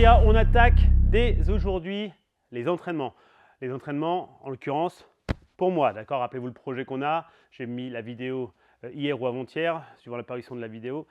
Alléluia, on attaque dès aujourd'hui les entraînements. Les entraînements, en l'occurrence, pour moi, d'accord? Rappelez-vous le projet qu'on a. J'ai mis la vidéo hier ou avant-hier, suivant l'apparition de la vidéo.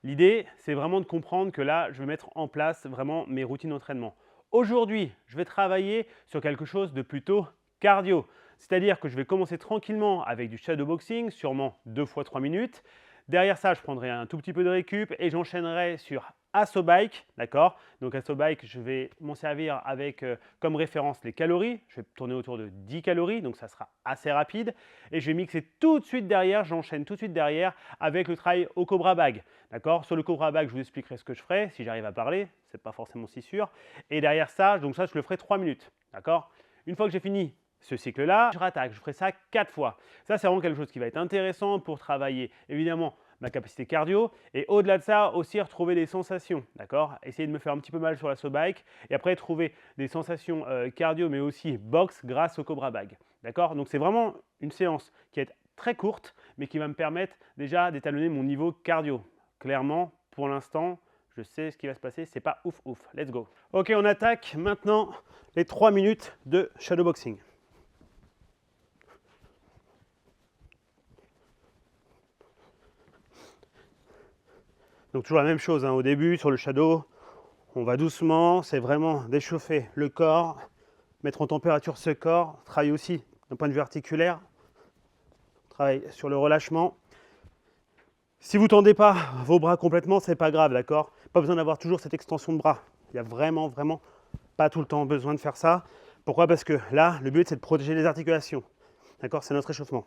L'idée, c'est vraiment de comprendre que là, je vais mettre en place vraiment mes routines d'entraînement. Aujourd'hui, je vais travailler sur quelque chose de plutôt cardio. C'est-à-dire que je vais commencer tranquillement avec du shadowboxing, sûrement 2 fois 3 minutes. Derrière ça, je prendrai un tout petit peu de récup et j'enchaînerai sur Assobike, d'accord? Donc Assobike, je vais m'en servir avec comme référence les calories. Je vais tourner autour de 10 calories, donc ça sera assez rapide. Et je vais mixer tout de suite derrière, j'enchaîne tout de suite derrière avec le travail au Cobra Bag, d'accord? Sur le Cobra Bag, je vous expliquerai ce que je ferai, si j'arrive à parler, c'est pas forcément si sûr. Et derrière ça, donc ça, je le ferai 3 minutes, d'accord? Une fois que j'ai fini ce cycle-là, je rattaque, je ferai ça 4 fois. Ça, c'est vraiment quelque chose qui va être intéressant pour travailler, évidemment, ma capacité cardio et au-delà de ça, aussi retrouver des sensations, d'accord? Essayer de me faire un petit peu mal sur l'Assobike et après trouver des sensations cardio, mais aussi boxe grâce au Cobra Bag, d'accord? Donc, c'est vraiment une séance qui est très courte, mais qui va me permettre déjà d'étalonner mon niveau cardio. Clairement, pour l'instant, je sais ce qui va se passer, c'est pas ouf ouf. Let's go. Ok, on attaque maintenant les 3 minutes de shadowboxing. Donc toujours la même chose, hein. Au début sur le shadow, on va doucement, c'est vraiment d'échauffer le corps, mettre en température ce corps, travailler aussi d'un point de vue articulaire, travailler sur le relâchement. Si vous ne tendez pas vos bras complètement, c'est pas grave, d'accord? Pas besoin d'avoir toujours cette extension de bras. Il n'y a vraiment pas tout le temps besoin de faire ça. Pourquoi? Parce que là, le but c'est de protéger les articulations, d'accord? C'est notre échauffement.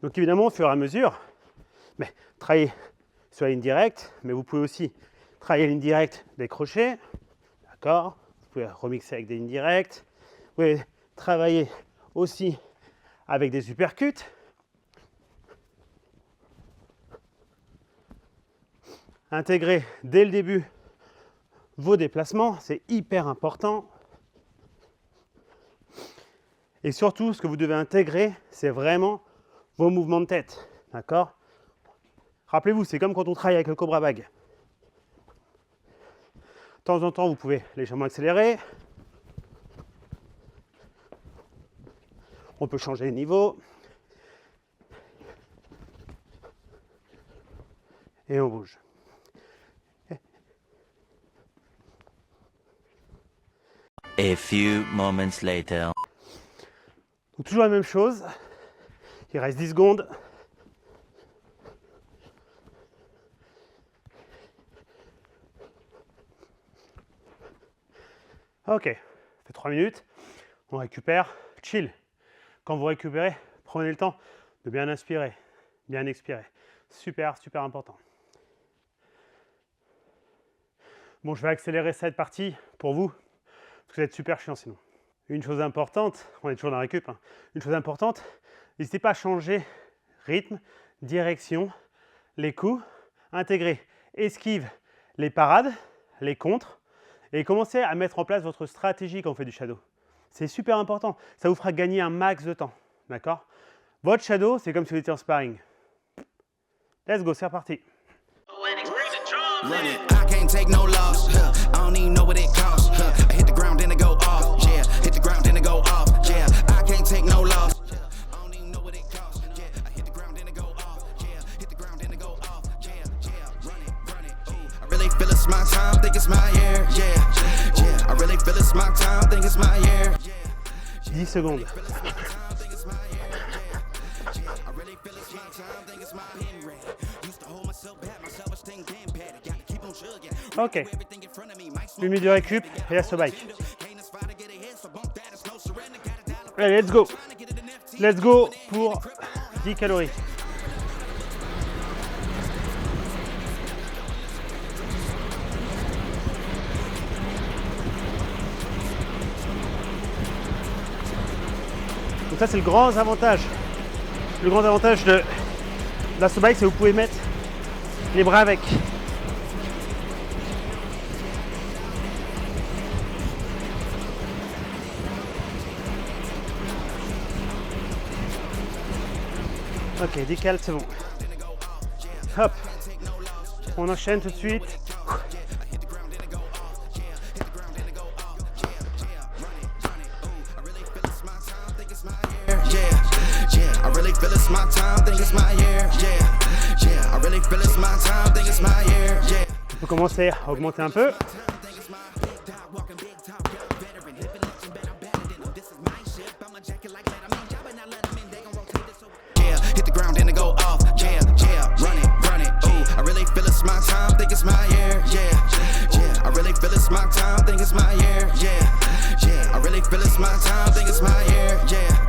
Donc évidemment, au fur et à mesure, mais travailler sur la ligne directe, mais vous pouvez aussi travailler la ligne directe des crochets, d'accord? Vous pouvez remixer avec des lignes directes. Vous pouvez travailler aussi avec des uppercuts. Intégrer dès le début vos déplacements, c'est hyper important. Et surtout, ce que vous devez intégrer, c'est vraiment vos mouvements de tête, d'accord? Rappelez-vous, c'est comme quand on travaille avec le Cobra Bag. De temps en temps, vous pouvez légèrement accélérer. On peut changer de niveau. Et on bouge. A few moments later. Donc, toujours la même chose. Il reste 10 secondes. Ok, ça fait 3 minutes, on récupère, chill. Quand vous récupérez, prenez le temps de bien inspirer, bien expirer. Super, super important. Bon, je vais accélérer cette partie pour vous, parce que ça va être super chiant sinon. Une chose importante, on est toujours dans la récup, hein. Une chose importante, n'hésitez pas à changer rythme, direction, les coups, intégrer, esquive, les parades, les contres, et commencez à mettre en place votre stratégie quand on fait du shadow. C'est super important. Ça vous fera gagner un max de temps. D'accord? Votre shadow, c'est comme si vous étiez en sparring. Let's go, c'est reparti. My time, think it's my year, yeah, yeah. I really feel it's my time, think it's my year. 10 secondes. Ok. 1 minute de récup et la Assobike. Allez, let's go. Let's go pour 10 calories. Donc ça c'est le grand avantage. Le grand avantage de l'Assobike, c'est que vous pouvez mettre les bras avec. Ok, décale, c'est bon. Hop, on enchaîne tout de suite I really feel it's my time, think it's my year. Yeah, I really feel it's my time, think it's my year. Yeah. On peut commencer à augmenter un peu. Yeah, hit the ground and it go off. Yeah, run it. Ooh, I really feel it's my time, think it's my year. Yeah, I really feel it's my time, think it's my year. Yeah, I really feel it's my time, think it's my year. Yeah,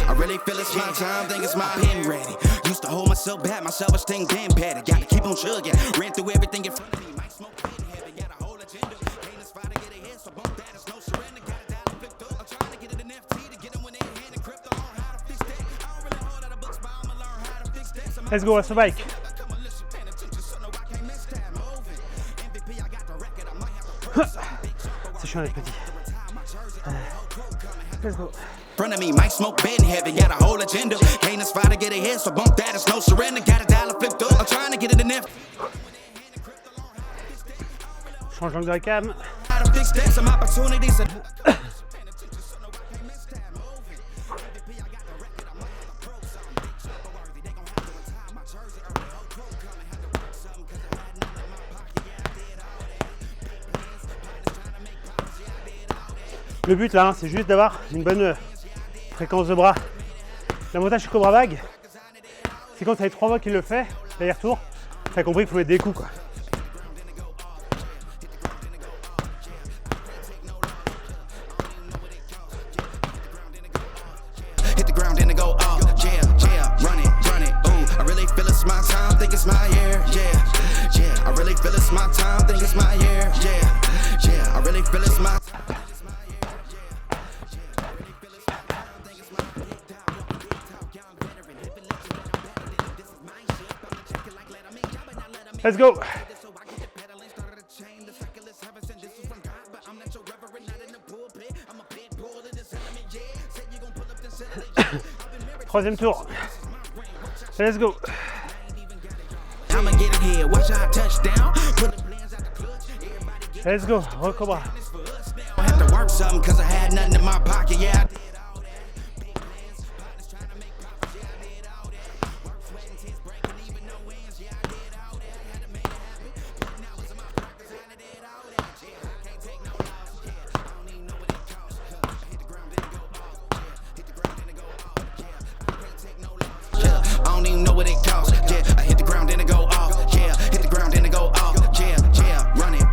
I really feel it's my time, think it's my pen ready. Used to hold myself back, my self-esteem damn bad. Gotta keep on chugging, ran through everything in front of me. Might smoke in heaven, got a whole agenda. Ain't this fight to get ahead, so bump that, it's no surrender. Got a dollar flipped up, I'm trying to get it an FT to get them when they hand and crypto on how to fix that. I don't really hold out of books, but I'ma learn how to fix that. Let's go, Hasso Bike. C'est chiant les petits. Let's go. Front of me, might smoke bed in heaven, got a whole agenda. Ain't this fight to get ahead, so bump that, it's no surrender. Got a dollar flipped up, I'm trying to get it in FT. Change l'angle de la cam. How to fix that, some opportunities. Le but là, hein, c'est juste d'avoir une bonne fréquence de bras. L'avantage sur Cobra Bag, c'est quand ça fait 3 fois qu'il le fait, l'aller-retour, t'as compris qu'il faut mettre des coups quoi. Hit the ground and it go off. Yeah, run it. Ooh, I really feel it's my time, think it's my year. Yeah, I really feel it's my time, think it's my year. Yeah, I really feel it's my. Let's go. Troisième tour. Let's go. I'ma get it here, watch our touchdown. Let's go. Recobra. I had to work something cause I had nothing in my pocket, yeah. I don't even know what it costs. Yeah, I hit the ground and it go off. Yeah, hit the ground and it go off. Yeah, run it.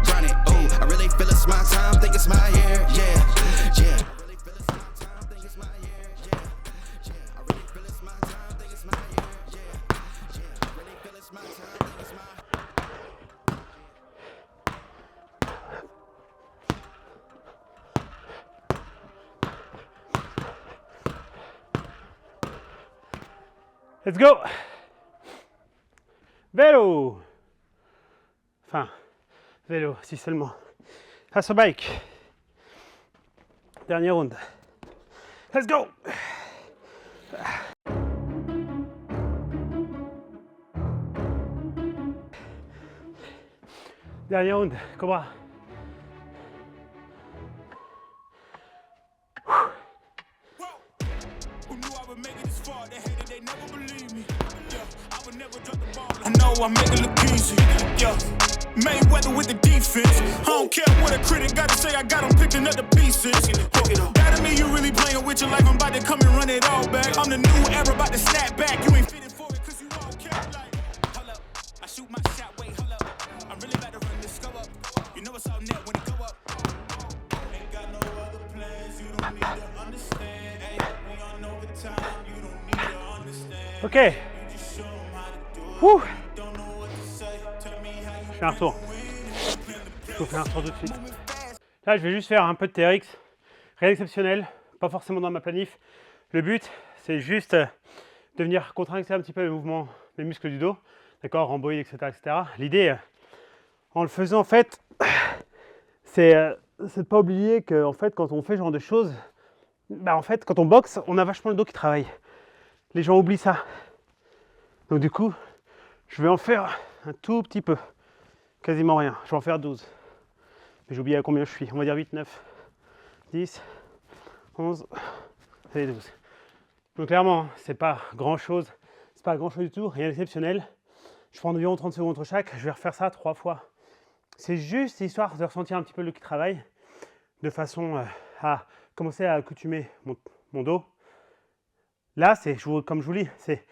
Ooh, I really feel it's my time, think it's my year. Yeah. I really feel it's my time, think it's my year. Yeah, I really feel it's my time, think it's my year. Yeah, I really feel it's my time, think it's my. Let's go. Vélo. Enfin, vélo, si seulement. Hasso Bike. Dernier round. Let's go. Dernier round, Cobra. I know I make it look easy, yeah. Mayweather with the defense. I don't care what a critic gotta say, I got them picked another pieces. That to me, you really playing with your life, I'm about to come and run it all back. I'm the new era, about to snap back. You ain't fitting for it, cause you all care like. Hold up, I shoot my shot, wait, hold up. I'm really about to run this go up. You know it's all net when it go up. Ain't got no other plans, you don't need to understand. Hey, we on overtime, you don't need to understand. Ok. Ouh. Je fais un retour. Je vous fais un retour tout de suite. Là, je vais juste faire un peu de TRX. Rien d'exceptionnel, pas forcément dans ma planif. Le but, c'est juste de venir contracter un petit peu les mouvements, les muscles du dos. D'accord, rhomboïde, etc. L'idée, en le faisant, en fait, c'est de ne pas oublier que en fait, quand on fait ce genre de choses, bah, en fait, quand on boxe, on a vachement le dos qui travaille. Les gens oublient ça. Donc du coup, je vais en faire un tout petit peu. quasiment rien. Je vais en faire 12. Mais j'ai oublié à combien je suis. On va dire 8, 9, 10, 11 et 12. Donc clairement, c'est pas grand chose. C'est pas grand chose du tout, rien d'exceptionnel. Je prends environ 30 secondes entre chaque. Je vais refaire ça 3 fois. C'est juste histoire de ressentir un petit peu le travail, de façon à commencer à accoutumer mon dos. Là, c'est comme je vous dis, c'est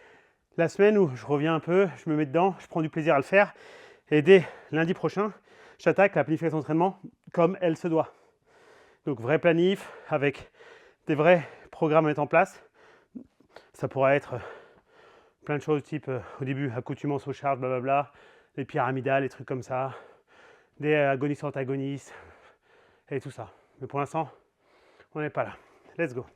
la semaine où je reviens un peu, je me mets dedans, je prends du plaisir à le faire. Et dès lundi prochain, j'attaque la planification d'entraînement comme elle se doit. Donc vrai planif avec des vrais programmes à mettre en place. Ça pourrait être plein de choses type au début accoutumance aux charges, blablabla, les pyramidales, les trucs comme ça, des agonistes antagonistes et tout ça. Mais pour l'instant, on n'est pas là. Let's go.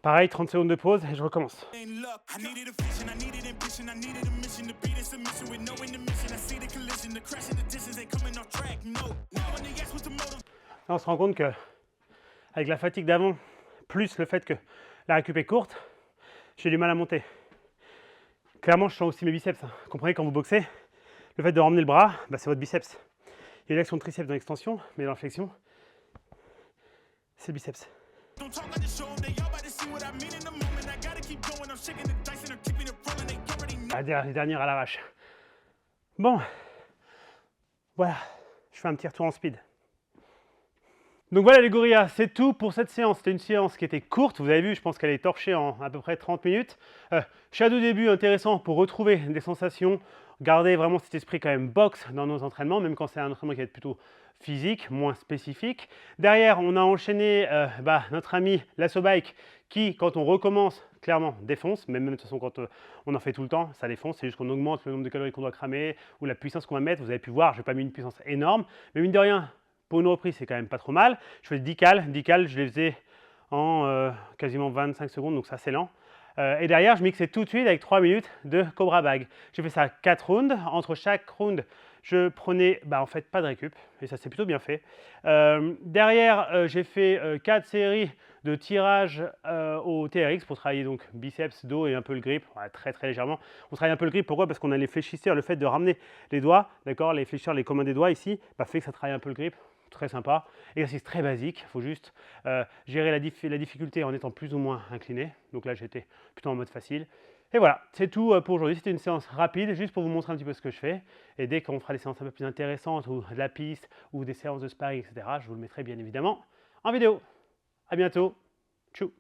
Pareil, 30 secondes de pause et je recommence. Là, on se rend compte que avec la fatigue d'avant, plus le fait que la récup est courte, j'ai du mal à monter. Clairement, je sens aussi mes biceps. Vous comprenez, quand vous boxez, le fait de ramener le bras, c'est votre biceps. Il y a l'action de triceps dans l'extension, mais dans la flexion, c'est le biceps. Les dernières à l'arrache. Bon, voilà, je fais un petit retour en speed. Donc voilà les gorillas, c'est tout pour cette séance. C'était une séance qui était courte, vous avez vu, je pense qu'elle est torchée en à peu près 30 minutes. Shadow début intéressant pour retrouver des sensations, garder vraiment cet esprit quand même boxe dans nos entraînements, même quand c'est un entraînement qui va être plutôt physique, moins spécifique. Derrière, on a enchaîné notre ami l'Asso Bike qui, quand on recommence, clairement défonce, mais même de toute façon quand on en fait tout le temps, ça défonce, c'est juste qu'on augmente le nombre de calories qu'on doit cramer ou la puissance qu'on va mettre. Vous avez pu voir, je n'ai pas mis une puissance énorme, mais mine de rien, pour une reprise, c'est quand même pas trop mal. Je fais 10 cales, je les faisais en quasiment 25 secondes, donc ça c'est lent. Et derrière, je mixais tout de suite avec 3 minutes de Cobra Bag. J'ai fait ça 4 rounds. Entre chaque round, je prenais en fait pas de récup, et ça c'est plutôt bien fait. Derrière, j'ai fait 4 séries de tirage au TRX pour travailler donc biceps, dos et un peu le grip, très légèrement. On travaille un peu le grip, pourquoi? Parce qu'on a les fléchisseurs, le fait de ramener les doigts, d'accord, les fléchisseurs, les communs des doigts ici, fait que ça travaille un peu le grip. Très sympa, exercice très basique, il faut juste gérer la difficulté en étant plus ou moins incliné. Donc là j'étais plutôt en mode facile. Et voilà, c'est tout pour aujourd'hui. C'était une séance rapide, juste pour vous montrer un petit peu ce que je fais. Et dès qu'on fera des séances un peu plus intéressantes, ou de la piste, ou des séances de sparring, etc., je vous le mettrai bien évidemment en vidéo. À bientôt, tchou.